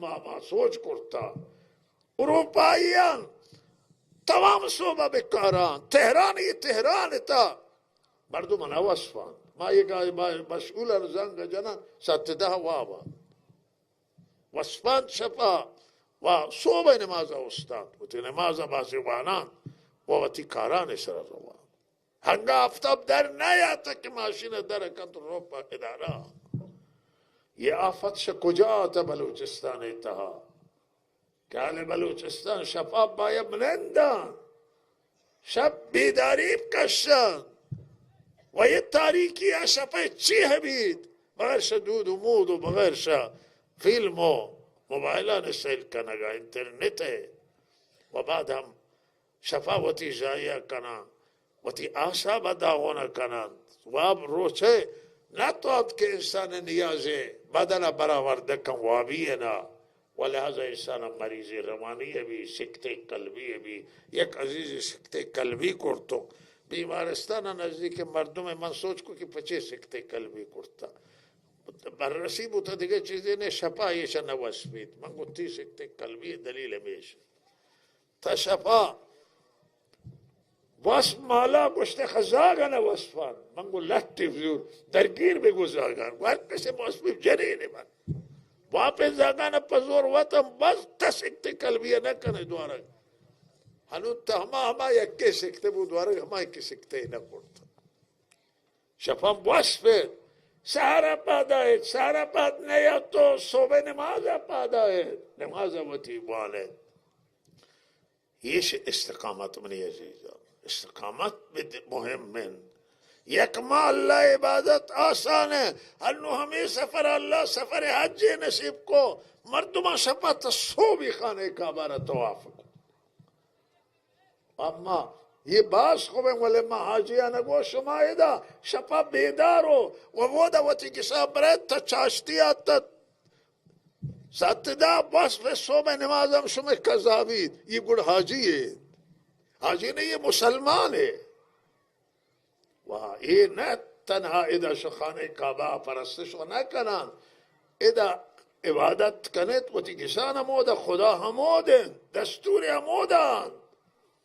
ما سوچ کرتا اروپاییان تمام صبح بکاران تهرانی تهران تا مردمان وصفان ما یک مسئول زنگ جنان ساعت 10 وابا وصفان شفا و صبح نماز استاد و تی نماز بازی وانان و تی کاران سر روان هنگا افتاب در نیاتا که ماشین در کند رو پا ادارا یہ آفت سے کجا آتا بلوچستان اتحا کہ اہل بلوچستان شفاف باید بلندان شب بیداریب کشن و یہ تاریکی شفای چی حبید بغیر شدود و مود و بغیر شا فیلم و موبائلان سیل کنگا انٹرنیٹ ہے و بعد ہم شفاوتی جائیا کنا وتی آسا بدا ہونا کنا واب روچے نہ تو اب کہ انسان نیازے بدن برابر دکن وابی ہے نا ولہذا انسان مریض روانی ہے بھی سکتے قلبی ہے بھی یک عزیز سکتے قلبی کرتو بیمارستان نزدیک مردم من سوچ کو کہ پچے سکتے قلبی کرتا بررسی بوتا دیگه چیزی نه شفا ایشا نوصفید من گفتی سکته قلبی دلیل میشه تا شفا وصف مالا گشته خزاگا نوصفان من گو لطف زور درگیر بگو زاگان وار کسی موصفی جنینی من واپس زاگان پزور وطن بس تا سکته قلبی نکنه دوارا هنو تا هما یکی سکته بود دوارا هما یکی سکته نکرد شفا وصفید سہارا پادائد سہارا پاد نیا تو صبح نماز پادائد نماز وتی بانید یہ استقامت منی عزیزا استقامت مهم من یکما اللہ عبادت آسان ہے انو ہمیں سفر اللہ سفر حج نصیب کو مردمان شپا تصوبی خانے کعبہ توافق اما یہ باز خوبیں ولی ما حاجیانا گو شمایدہ شپا بیدارو و وودا وطی کسا برید تا چاشتی آتا ساتدہ بس و صبح نمازم شمع کذابید یہ گوڑ حاجی ہے حاجی نہیں یہ مسلمان ہے وہاں یہ نہ تنہا ادھا شخانے کعبہ پرستش و نہ کنان ادھا عبادت کنت وطی کسان ہمودا خدا ہمودن دستور ہمودان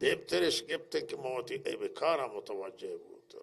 Debterisch gibt ik moti ebekara mutawajjeh buta.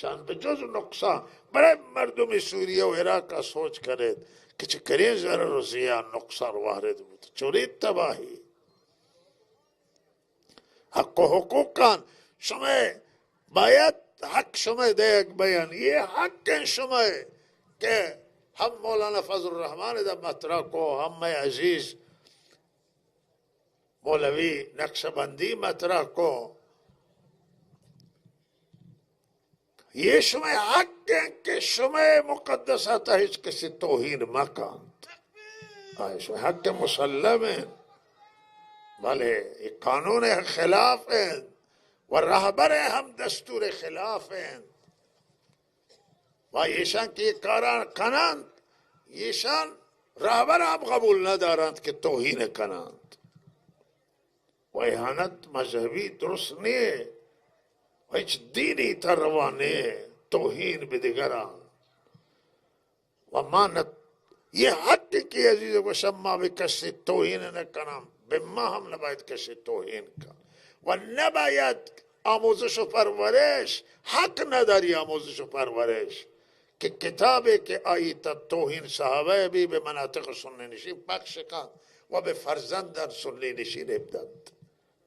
شان به جز نقصان برای مردم سوریه و عراق سوچ کنید که چه کرین ضرر و زیان نقصان وارد بود چوری تباهی حق و حقوقان شما باید حق شما ده یک بیان یہ حق شما که هم مولانا فضل الرحمن دا مطرح کو هم عزیز مولوی نقشبندی مطرح کو یہ شما حق ہے کہ شما مقدسات هیچ کسی توہین مکاند شما حق مسلم ہے بلے یہ قانون خلاف ہے و رہبر هم دستور خلاف ہیں و ایشان که کاران کنند ایشان رهبر هم قبول ندارند که توهین کنند و اهانت مذهبی درست نیه و هیچ دینی تروا نیه توهین به دیگران و ما یہ حق کی عزیز و شما به کسی توهین نکنم به ما هم نباید کسی توهین کن و نباید آموزش و پرورش حق نداری آموزش و پرورش که کتابی که آیی تا توهین صحابه بی به مناطق سنی نشین پخش کن و به فرزندان سنی نشین ابدند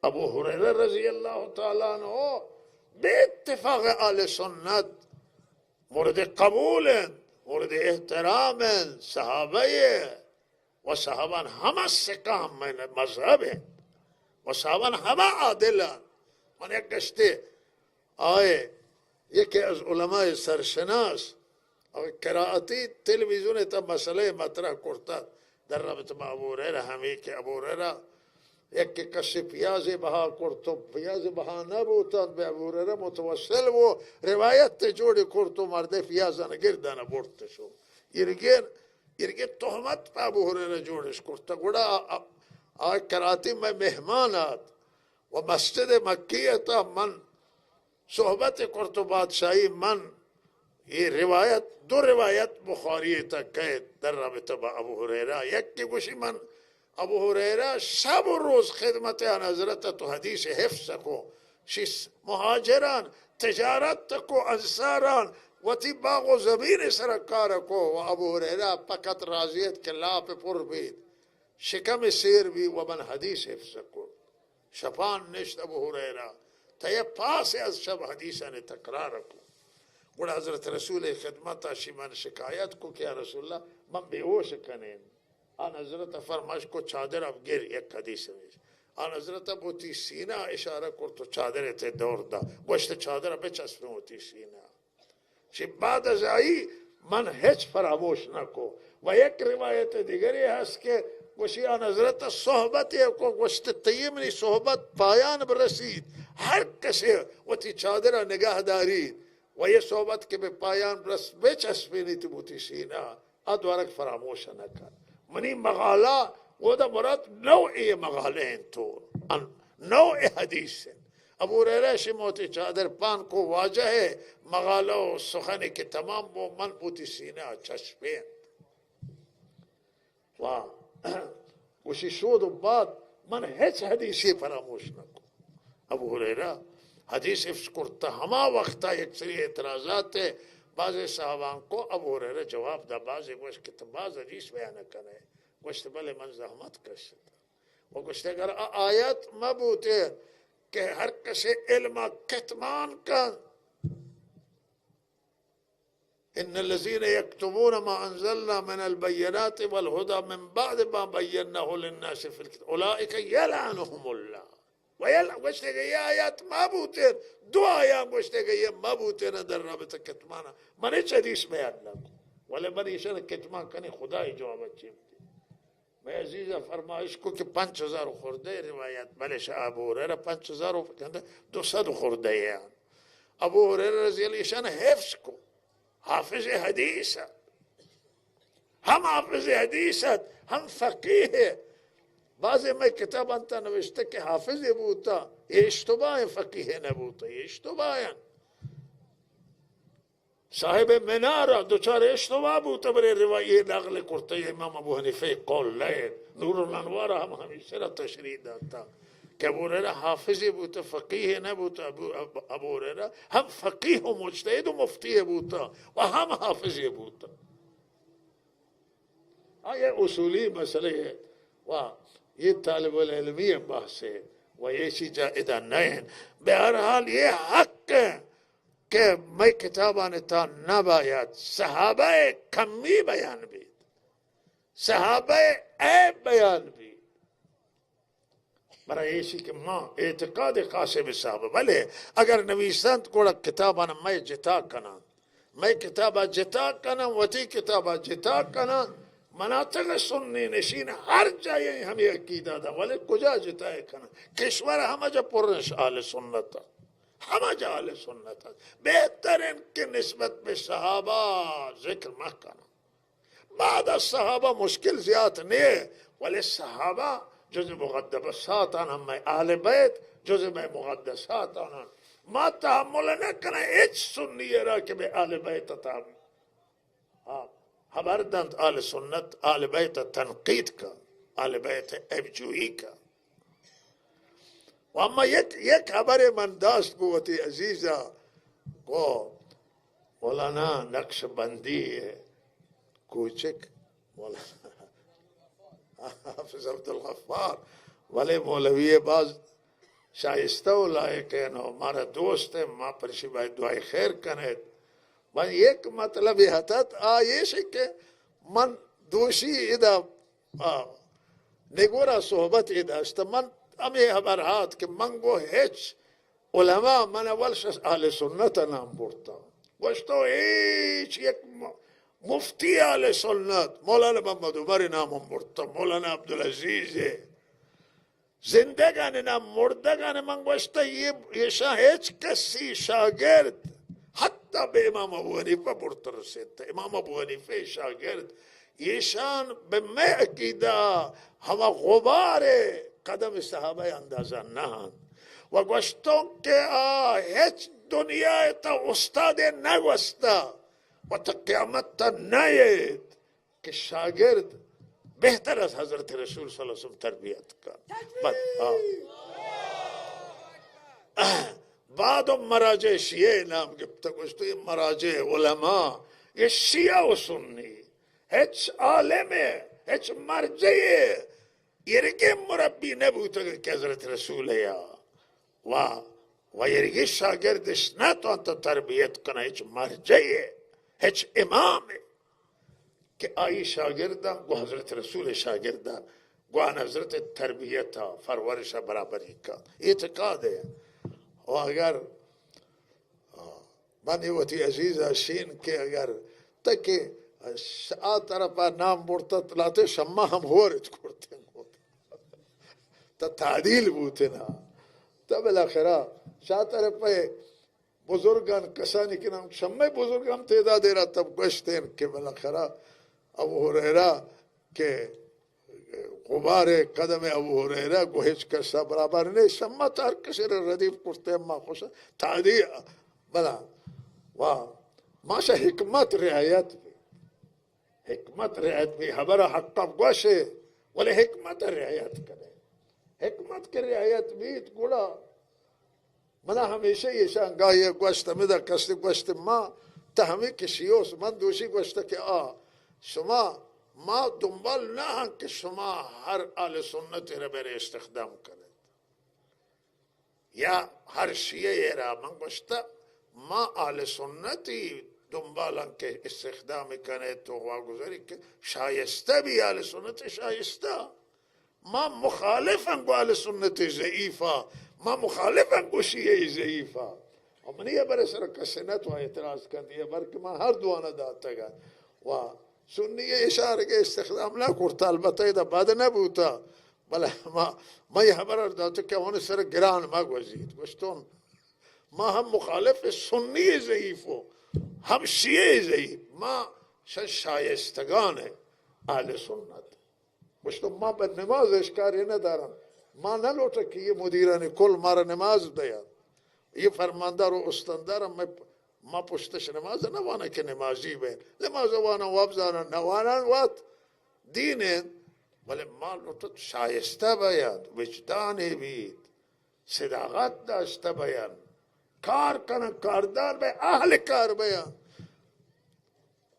ابو هریره رضی الله تعالی عنه به اتفاق آل سنت مورد قبول مورد احترام صحابه و صحابان همه سکام مذهب و صحابان همه عادلان من یک گشته آیه یکی از علمای سرشناس قرائتی تلویزیون تا مسئله مطرح کرتا در رابطه با ابو هریره همی که ابو هریره یکی کسی پیاز بها کرتو پیاز بها نبودند به ابو هریره متوسل و روایت جوڑی کرتو مرده پیازان گردان برده شو یرگه تهمت به ابو هریره جوڑش کرتا گوڑا آیه قرائتی میں مهمانات و مسجد مکیه تا من صحبت کرتو بادشاہی من یہ روایت دو روایت بخاری تا که در رابطه با ابو هریره یکی گوشی من ابو هریره شب و روز خدمت آن حضرت تو حدیث حفظ کو شیس مهاجران تجارت کو انصاران و تی باغ و زمین سرکار کو و ابو هریره فقط راضیت که لاپ پر بید شکم سیر بی و من حدیث حفظ کو شپان نشت ابو هریره تا یه پاس از شب حدیثان تکرار کو گوڑا حضرت رسول خدمت آشی من شکایت کو کہ یا رسول اللہ من بیوش کنین آن حضرت فرماش کو چادر اب گر یک حدیث میں آن حضرت بوتی سینہ اشارہ کر تو چادر تے دور دا گوشت چادر بچسپے ہوتی سینہ چی بعد از آئی من هیچ فراموش نکو و یک روایت دیگری هست که گوشی آن حضرت صحبتی کو گوشت تیمنی صحبت پایان برسید هر کسی و تی چادر نگاه دارید و یہ صحبت کے بے پایان برس بے چسپینی تی بوتی سینہ ادوارک فراموش نکن منی مغالا وہ دا مراد نوعی مغالین تو نوع حدیث ابو هریره شموتی چادر پان کو واجہ ہے مغالا و سخنی کے تمام وہ من بوتی سینہ چسپین وشی شود و بعد من هیچ حدیثی فراموش نکن ابو هریره حدیث حفظ کرتا ہما وقتا یک سری اعتراضات ہے بعض صحابان کو ابو هریره جواب دا بعضی گوشت کہ بعض حدیث بیان کنے گوشت بلے من زحمت کرشتا و گوشت اگر آیت مبوتے کہ ہر کسی علم کتمان کن ان الذين يكتبون ما انزلنا من البينات والهدى من بعد ما بيناه للناس في الكتاب اولئك يلعنهم الله گوشتے گئی آیات مبوتین دو آیات گوشتے گئی مبوتین در رابطہ کتمانا من ایچ حدیث میں یاد نہ کو ولی من ایشان کتمان کنی خدای جواب چیم دی میں عزیزہ فرمائش کو کہ 5000 خورده روایت بلش ابو هریره 5000 200 خورده ہے ابو هریره رضی اللہ ایشان حفظ کو حافظ حدیث ہم حافظ حدیث ہم فقیه بعضی میں کتاب انتا نوشته که حافظ بوتا یہ اشتباه فقیه نبوتا یہ اشتباه صاحب مناره دوچار اشتباه بوتا برای روایه نقل کرتا امام ابو حنیفه قول لید نور الانوار هم همیشه را تشریح داتا که ابو هریره حافظی بوده فقیه نبوده. ابو هریره هم فقیه و مجتهد و مفتی بوده و هم حافظی بوده. آیا اصولی مسئله و یہ طالب العلمی بحث ہے و یہ چیز جائدہ نہیں. بہرحال یہ حق ہے کہ میں کتابان تا نباید صحابہ کمی بیان بید، صحابہ عیب بیان بید. برای ایسی که ما اعتقاد قاسم صحابه بله اگر نویسند کوڑا کتابان میں جتا کنن، میں کتابا جتا کنن و تی کتابا جتا کنن مناطق سنی نشین ہر جائے ہمیں عقیدہ دا ولی کجا جتائے کنن. کشور ہمہ جا پرنش آل سنت ہمہ جا آل سنت بہترین کی نسبت میں صحابہ ذکر مہ کنن. بعد الصحابہ مشکل زیادہ نہیں ولی صحابہ جز مقدسات ہم میں آل بیت جز میں مقدسات ما تحمل نہ کریں ایچ سنی را کہ بے آل بیت تحمل خبردند آل سنت آل بیت تنقید کا آل بیت ابجوئی کا. و اما یک خبر من داشت قوتی عزیزہ کو مولانا نقش بندی کوچک مولانا حافظ عبدالغفار ولی مولوی باز شائستہ و لائق ہے نو ہمارا دوست ہے ماں پرشی بھائی دعائی خیر کنے. من ایک مطلب حتت آئیش کہ من دوشی ادا نگورا صحبت ادا است من امی خبرات کہ من گو ہیچ علماء من اولش اہل سنت نام برتا وشتو ہیچ یک مفتی اہل سنت مولانا محمد عمر نام برتا مولانا عبدالعزیز زندگان نام مردگان من گوشتا یہ شاہ ہیچ کسی شاگرد حتی به امام ابو حنیفه برتر رسید. امام ابو حنیفه شاگرد ایشان به عقیده همه غبار قدم صحابه اندازه نهند و گوشتون که هیچ دنیا تا استاد نگوسته و تا قیامت تا نیید که شاگرد بهتر از حضرت رسول صلی اللہ علیہ وسلم تربیت کن. بعد مراجع شیعه نام گفته گوشتو یہ مراجع علماء یہ شیعه و سنی هیچ عالمه هیچ مرجعه یرگی مربی نبوده که حضرت رسول یا و یرگی شاگردش نتوان تا تربیت کنه هیچ مرجعه هیچ امامه که آئی شاگردان گو حضرت رسول شاگردان گو حضرت تربیت فرورش برابری کا اعتقاد ہے. و اگر من وتی عزیز شین کے اگر تک آ طرفا نام برتا لاتے شما ہم ہو رچ کرتے تا تعدیل بوتے نا تب الاخرہ شاہ طرف پہ بزرگان کسانی کے نام شما بزرگان تعداد دے رہا تب گشتے کہ بالاخرہ ابو ہریرہ کے غبار قدم ابو هریره گو هیچ کس برابر نیست. شما تر کسی را ردیف کرتے ما خوش تعدیل بلا و ماشا حکمت رعایت بھی حکمت رعایت بھی خبر حقا گوشه ولی حکمت رعایت کرے حکمت کے رعایت بھی گوڑا منا ہمیشہ یہ شانگاہ یہ گوشتا مدہ کسی گوشتا ما تا ہمیں کشیوس من دوشی گوشتا کہ شما ما دنبال نہ ہاں کہ شما ہر آل سنت را بر استخدام کرد یا ہر شیعہ را من گوشتا ما آل سنتی دنبالا کہ استخدام کرنے تو واگذاری کہ شایستہ بھی آل سنت شایستہ ما مخالفاً گو آل سنت ضعیفہ ما مخالفاً گو شیعہ ضعیفہ اور منی یہ برے سر کسنت و اعتراض کر دیا برکہ ما ہر دوانا داتا گا و سنی اشاره که استخدام نکرد البته ایده بعد نبوده بله ما یه خبر داده که اون سر گران ما گوزید گوشتون ما هم مخالف سنی ضعیف و هم شیعه ضعیف ما شایستگان اهل سنت گوشتون ما به نمازش کاری ندارم ما نلوٹه که یه مدیران کل مارا نماز دیاد یه فرماندار و استاندارم ما پشتش نماز نوانه که نمازی بین نماز وانا وابزانا نوانا وات دینه ولی ما لطت شایسته باید وجدانی بید صداقت داشته بیان، کار کنه، کاردار به اهل کار بیان.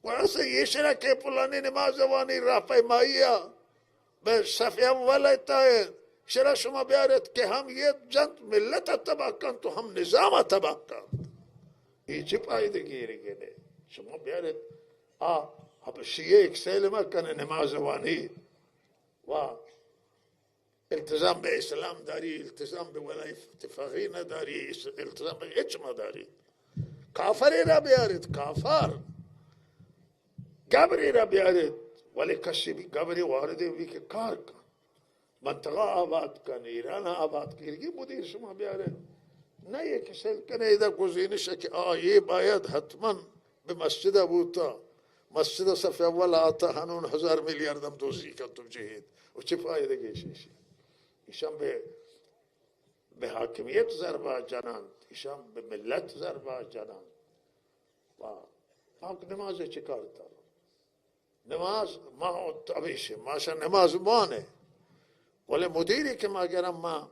و اصلا یه شرا که پلانی نماز وانی راهپیمایی به صف اول تاین شرا شما بیارید که هم یه جنت ملت تباه کن تو هم نظام تباه کن. این چه پایده گیری گیره؟ شما بیارید حبشیه یک سلمه کنه نماز وانی و التزام به اسلام داری، التزام به ولایت فقیه نداری، التزام به هیچ نداری. کافری را بیارید، کافر گبری را بیارید، ولی کسی بی گبری وارده بی که کار کن، منطقه آباد کن، ایران آباد کن. یه مدیر شما بیارید، نه یک سل کنه ایده گزینشه که یه باید حتما به مسجد بوتا، مسجد صف اول آتا هنون 1000 میلیاردم توزیع کن تو جهید و چه فایده گیشیشی؟ ایشان به حاکمیت ضربه جنند، ایشان به ملت ضربه جنند. و نماز چه کار دارم؟ نماز ما تابیشه ماشا نماز مانه، ولی مدیری که ما گرم ما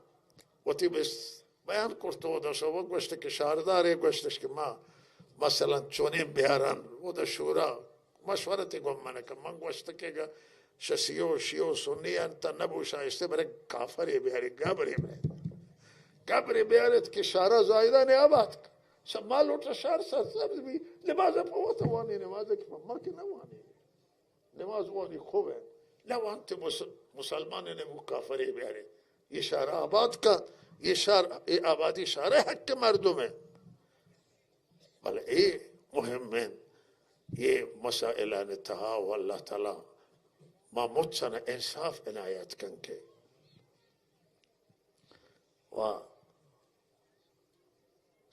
وقتی بس بیان کرده و دا شما گوشته که شارداره گوشتش که ما مثلا چونیم بیارن و دا شورا مشورتی گم منه که من گوشته که شیعه و شیعه و سنی انتا نبو شایسته برای کافری بیاری، گبری بیارید که شهر زایدان آباد کن. سب ما لوٹا شهر سرسبز بی نماز پوتا وانی، نماز که ما که نوانی، نماز وانی خوبه، نوانت مسلمان نمو کافری بیاری. یہ شهر آباد کن، یہ شهر آبادی شهر حق مردمه. بله ای مهمه، یہ مسائل انتها و اللہ تعالی ما مجھنا انصاف عنایت کن کے و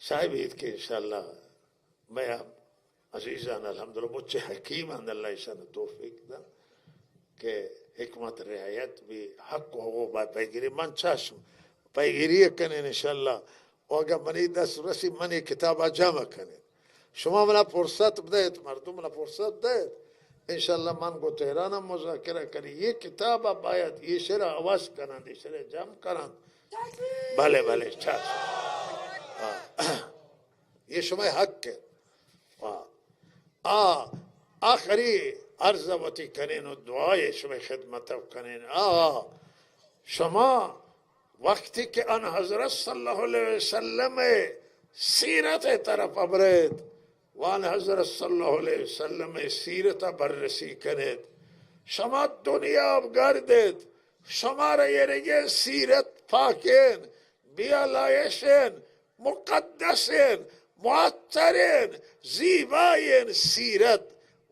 صاحب عید کے انشاءاللہ میں عزیزان الحمدللہ مجھے حکیم ان اللہ ایشان توفیق دا کہ حکمت رعایت بھی حق ہو پیگیری من چاشم پیگیری کنین انشاءاللہ و اگر منی دست رسی منی کتاب جمع کنین شما منا فرصت بدهید، مردم منا فرصت دهید انشاءالله من گو تهرانم مذاکره کنی یہ کتاب باید یہ شعر آواز کنند، یہ شعر جمع کنند. بله بله چشم، یہ شما حق ہے. آخری عرض وتی کنین و دعای شما خدمت کنین. شما وقتی که آن حضرت صلی الله علیه وسلم سیرت طرف برید و آن حضرت صلی الله علیه وسلم سیرت بررسی کنید، شما دنیا بگردید، شما را یه سیرت پاکین، بیالایشین، مقدسین، معطرین، زیباین سیرت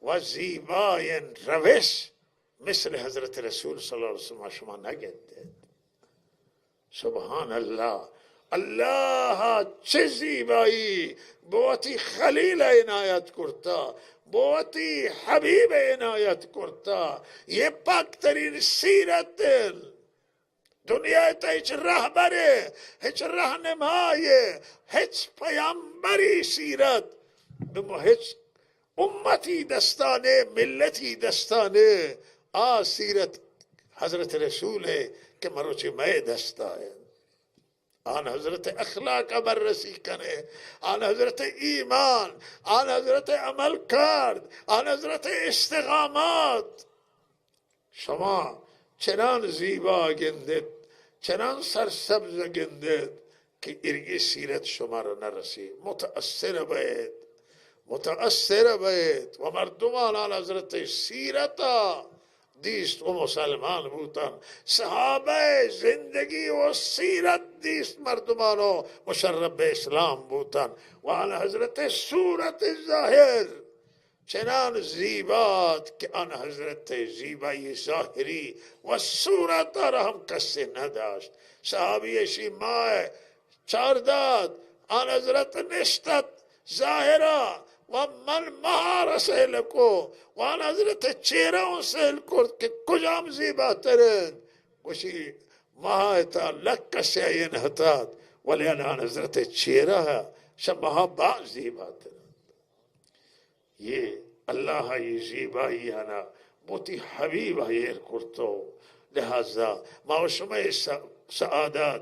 و زیباین روش مثل حضرت رسول صلی اللہ علیہ وسلم شما نگردید. سبحان الله، الله چه زیبایی بوتی خلیل عنایت کرتا، بوتی حبیب عنایت کرتا. یہ پاک ترین سیرت دنیا تا هیچ رهبره، هیچ راهنمای، هیچ پیامبری سیرت به هیچ امتی دستانه، ملتی دستانه سیرت حضرت رسوله که مروچه مای دستانه. آن حضرت اخلاق بررسی کنه، آن حضرت ایمان، آن حضرت عمل کرد، آن حضرت استقامات. شما چنان زیبا گندید، چنان سرسبز گندید که ارگی سیرت شما را نرسی. متأثر باید، متأثر باید و مردمان آن حضرت سیرتا دیست و مسلمان بودن. صحابه زندگی و سیرت دیست مردمانو مشرب به اسلام بودن و آن حضرت صورت ظاهر چنان زیبات که آن حضرت زیبایی ظاهری و صورت را هم کسی نداشت. صحابیشی ماه چارداد آن حضرت نشتت ظاهرا و من ماه رسیل کو و آن حضرت چهره اون سهل کرد که کجام زیباترین گوشی ماه تا لک شیین هتاد ولی آن حضرت چهره شبها بعض زیباترین. یہ اللہ یہ زیبایی انا بوتی حبیب ہیر کرتو. لہذا ما شما سعادات